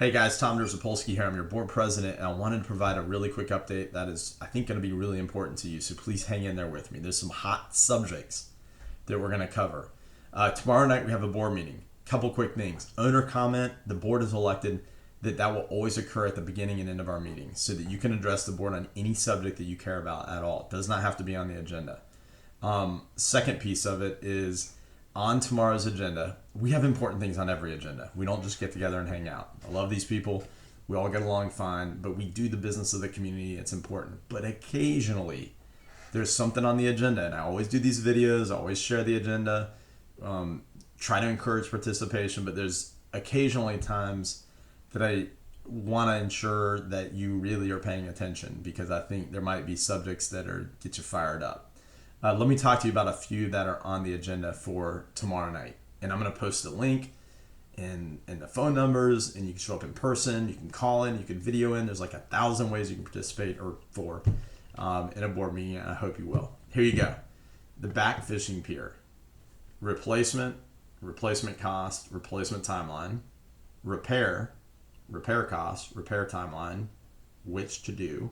Hey guys, Tom Zapolsky here. I'm your board president, and I wanted to provide a really quick update that is, I think, going to be really important to you. So please hang in there with me. There's some hot subjects that we're going to cover. Tomorrow night we have a board meeting. Couple quick things. Owner comment: the board is elected. That will always occur at the beginning and end of our meeting, so that you can address the board on any subject that you care about at all. It does not have to be on the agenda. Second piece of it is, on tomorrow's agenda, we have important things on every agenda. We don't just get together and hang out. I love these people. We all get along fine, but we do the business of the community. It's important. But occasionally, there's something on the agenda, and I always do these videos. I always share the agenda, try to encourage participation, but there's occasionally times that I want to ensure that you really are paying attention, because I think there might be subjects that get you fired up. Let me talk to you about a few that are on the agenda for tomorrow night. And I'm going to post the link and the phone numbers, and you can show up in person, you can call in, you can video in. There's like 1,000 ways you can participate in a board meeting, and I hope you will. Here you go. The back fishing pier. Replacement cost, replacement timeline. Repair cost, repair timeline. Which to do.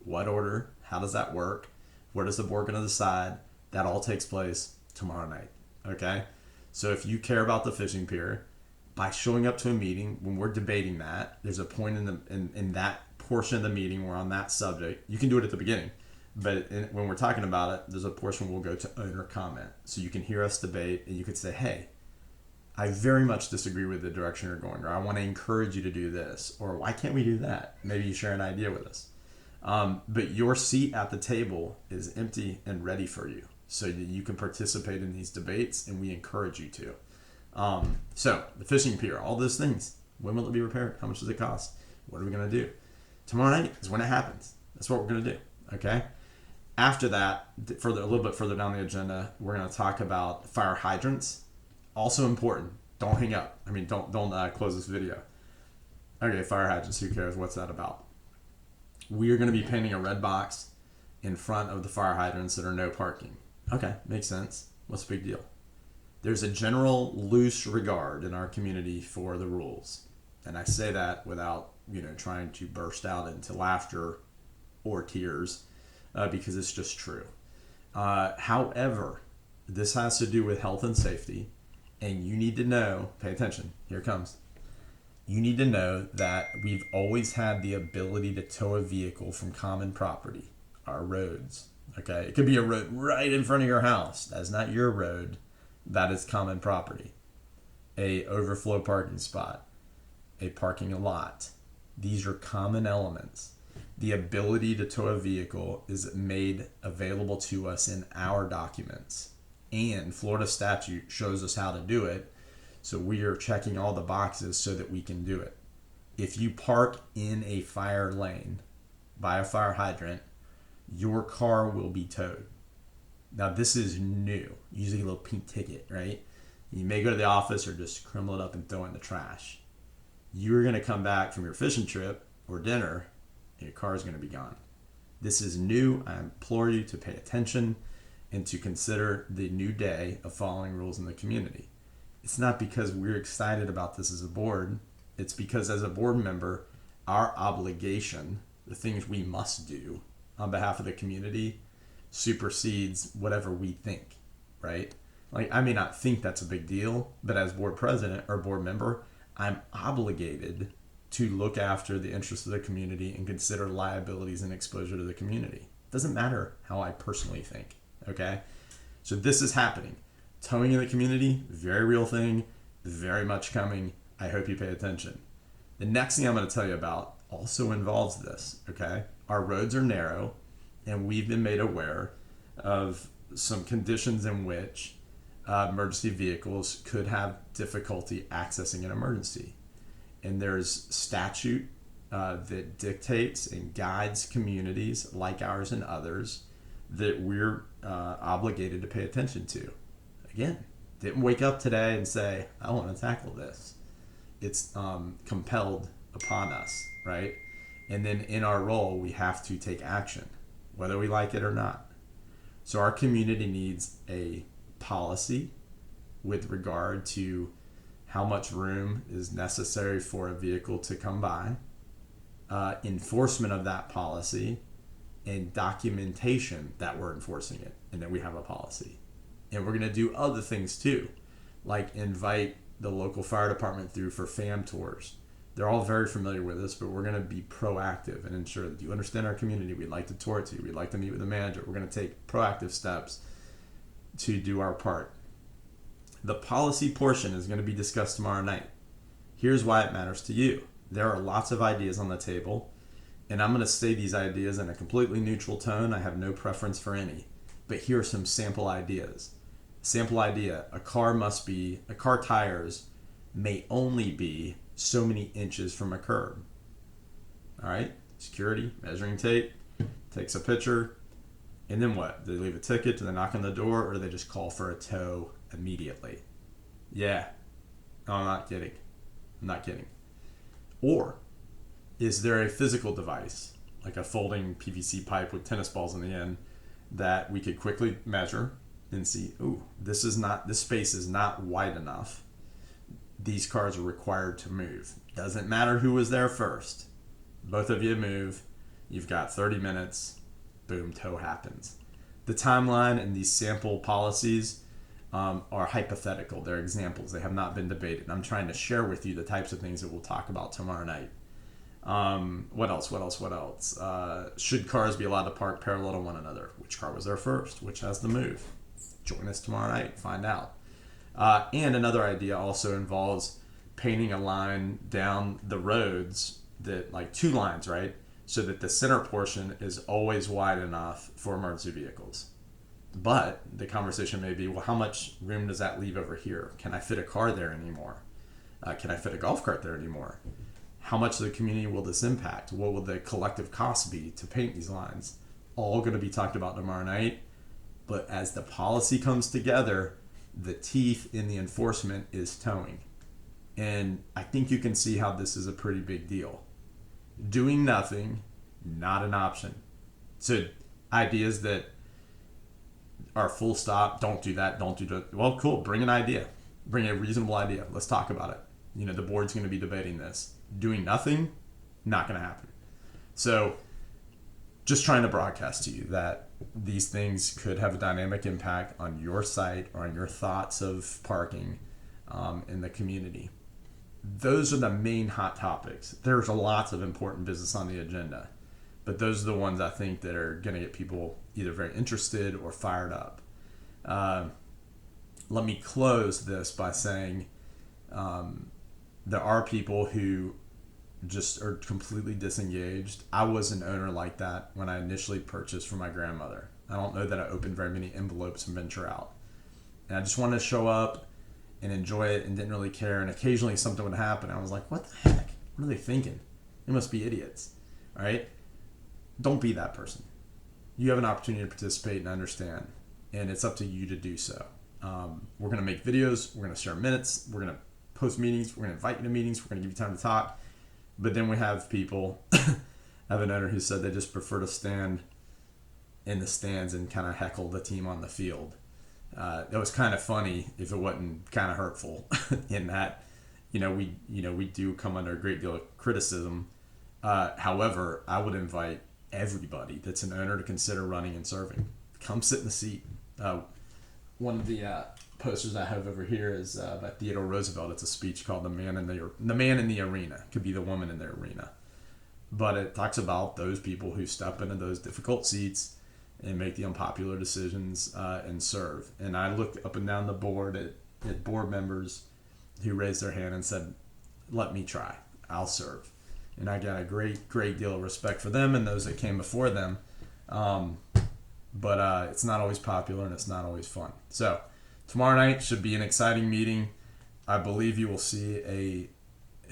What order, how does that work? Where does the board going to decide? That all takes place tomorrow night. Okay? So if you care about the fishing pier, by showing up to a meeting, when we're debating that, there's a point in that portion of the meeting where on that subject, you can do it at the beginning, but when we're talking about it, there's a portion where we'll go to owner comment. So you can hear us debate, and you could say, hey, I very much disagree with the direction you're going, or I want to encourage you to do this, or why can't we do that? Maybe you share an idea with us. But your seat at the table is empty and ready for you, so that you can participate in these debates, and we encourage you to. So the fishing pier, all those things. When will it be repaired? How much does it cost? What are we going to do? Tomorrow night is when it happens. That's what we're going to do. Okay. After that, a little bit further down the agenda, we're going to talk about fire hydrants. Also important. Don't hang up. Don't close this video. Okay, fire hydrants. Who cares? What's that about? We are going to be painting a red box in front of the fire hydrants that are no parking. Okay, makes sense. What's the big deal? There's a general loose regard in our community for the rules. And I say that without, trying to burst out into laughter or tears, because it's just true. However, this has to do with health and safety, and you need to know, pay attention, here it comes. You need to know that we've always had the ability to tow a vehicle from common property, our roads. Okay, it could be a road right in front of your house. That's not your road. That is common property. A overflow parking spot, a parking lot. These are common elements. The ability to tow a vehicle is made available to us in our documents, and Florida statute shows us how to do it. So we are checking all the boxes so that we can do it. If you park in a fire lane by a fire hydrant, your car will be towed. Now this is new. Usually a little pink ticket, right? You may go to the office or just crumble it up and throw it in the trash. You're going to come back from your fishing trip or dinner, and your car is going to be gone. This is new. I implore you to pay attention and to consider the new day of following rules in the community. It's not because we're excited about this as a board. It's because as a board member, our obligation, the things we must do on behalf of the community, supersedes whatever we think, right? Like, I may not think that's a big deal, but as board president or board member, I'm obligated to look after the interests of the community and consider liabilities and exposure to the community. It doesn't matter how I personally think, okay? So this is happening. Towing in the community, very real thing, very much coming. I hope you pay attention. The next thing I'm going to tell you about also involves this, okay? Our roads are narrow, and we've been made aware of some conditions in which emergency vehicles could have difficulty accessing an emergency. And there's statute that dictates and guides communities like ours and others that we're obligated to pay attention to. Again, didn't wake up today and say, I want to tackle this. It's compelled upon us, right? And then in our role, we have to take action, whether we like it or not. So our community needs a policy with regard to how much room is necessary for a vehicle to come by, enforcement of that policy, and documentation that we're enforcing it and that we have a policy. And we're going to do other things too, like invite the local fire department through for FAM tours. They're all very familiar with this, but we're going to be proactive and ensure that you understand our community. We'd like to tour it to you. We'd like to meet with the manager. We're going to take proactive steps to do our part. The policy portion is going to be discussed tomorrow night. Here's why it matters to you. There are lots of ideas on the table, and I'm going to say these ideas in a completely neutral tone. I have no preference for any, but here are some sample ideas. Sample idea: a car tires may only be so many inches from a curb. All right, security, measuring tape, takes a picture, and then what? Do they leave a ticket? Do they knock on the door, or do they just call for a tow immediately? Yeah, no, I'm not kidding. Or is there a physical device, like a folding PVC pipe with tennis balls in the end, that we could quickly measure and see, ooh, this space is not wide enough. These cars are required to move. Doesn't matter who was there first. Both of you move. You've got 30 minutes. Boom, tow happens. The timeline and these sample policies are hypothetical. They're examples. They have not been debated. I'm trying to share with you the types of things that we'll talk about tomorrow night. What else? Should cars be allowed to park parallel to one another? Which car was there first? Which has the move? Join us tomorrow night. Find out. And another idea also involves painting a line down the roads, that like 2 lines, right? So that the center portion is always wide enough for emergency vehicles. But the conversation may be, well, how much room does that leave over here? Can I fit a car there anymore? Can I fit a golf cart there anymore? How much of the community will this impact? What will the collective cost be to paint these lines? All going to be talked about tomorrow night. But as the policy comes together, the teeth in the enforcement is towing. And I think you can see how this is a pretty big deal. Doing nothing, not an option. So ideas that are full stop, don't do that. Well, cool, bring an idea. Bring a reasonable idea. Let's talk about it. The board's going to be debating this. Doing nothing, not going to happen. So just trying to broadcast to you that these things could have a dynamic impact on your site or on your thoughts of parking in the community. Those are the main hot topics. There's lots of important business on the agenda, but those are the ones I think that are going to get people either very interested or fired up. Let me close this by saying there are people who just are completely disengaged. I was an owner like that when I initially purchased from my grandmother. I don't know that I opened very many envelopes and venture out. And I just wanted to show up and enjoy it and didn't really care. And occasionally something would happen. I was like, what the heck? What are they thinking? They must be idiots. All right? Don't be that person. You have an opportunity to participate and understand. And it's up to you to do so. We're going to make videos. We're going to share minutes. We're going to post meetings. We're going to invite you to meetings. We're going to give you time to talk. But then we have people, I have an owner who said they just prefer to stand in the stands and kind of heckle the team on the field. That was kind of funny if it wasn't kind of hurtful in that, we do come under a great deal of criticism. However, I would invite everybody that's an owner to consider running and serving. Come sit in the seat. One of the posters I have over here is by Theodore Roosevelt. It's a speech called "The Man in the Arena." It could be the woman in the arena, but it talks about those people who step into those difficult seats and make the unpopular decisions and serve. And I looked up and down the board at board members who raised their hand and said, "Let me try. I'll serve." And I got a great deal of respect for them and those that came before them. But it's not always popular and it's not always fun. So tomorrow night should be an exciting meeting. I believe you will see a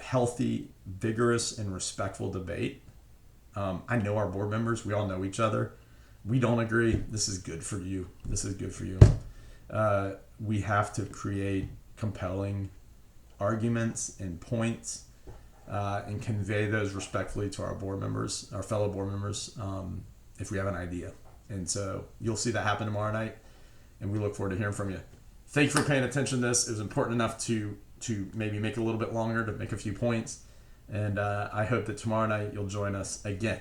healthy, vigorous, and respectful debate. I know our board members. We all know each other. We don't agree. This is good for you. We have to create compelling arguments and points and convey those respectfully to our board members, our fellow board members, if we have an idea. And so you'll see that happen tomorrow night, and we look forward to hearing from you. Thank you for paying attention to this. It was important enough to to maybe make it a little bit longer, to make a few points. And I hope that tomorrow night you'll join us again.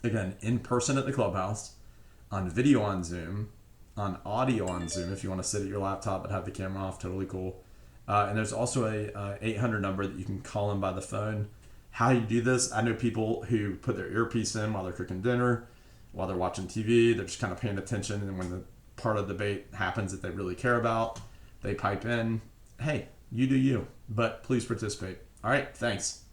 Again, in person at the Clubhouse, on video on Zoom, on audio on Zoom if you want to sit at your laptop but have the camera off, totally cool. And there's also a 800 number that you can call in by the phone. How you do this, I know people who put their earpiece in while they're cooking dinner, while they're watching TV, they're just kind of paying attention, and when the part of the debate happens that they really care about, they pipe in. Hey, you do you, but please participate. All right, thanks.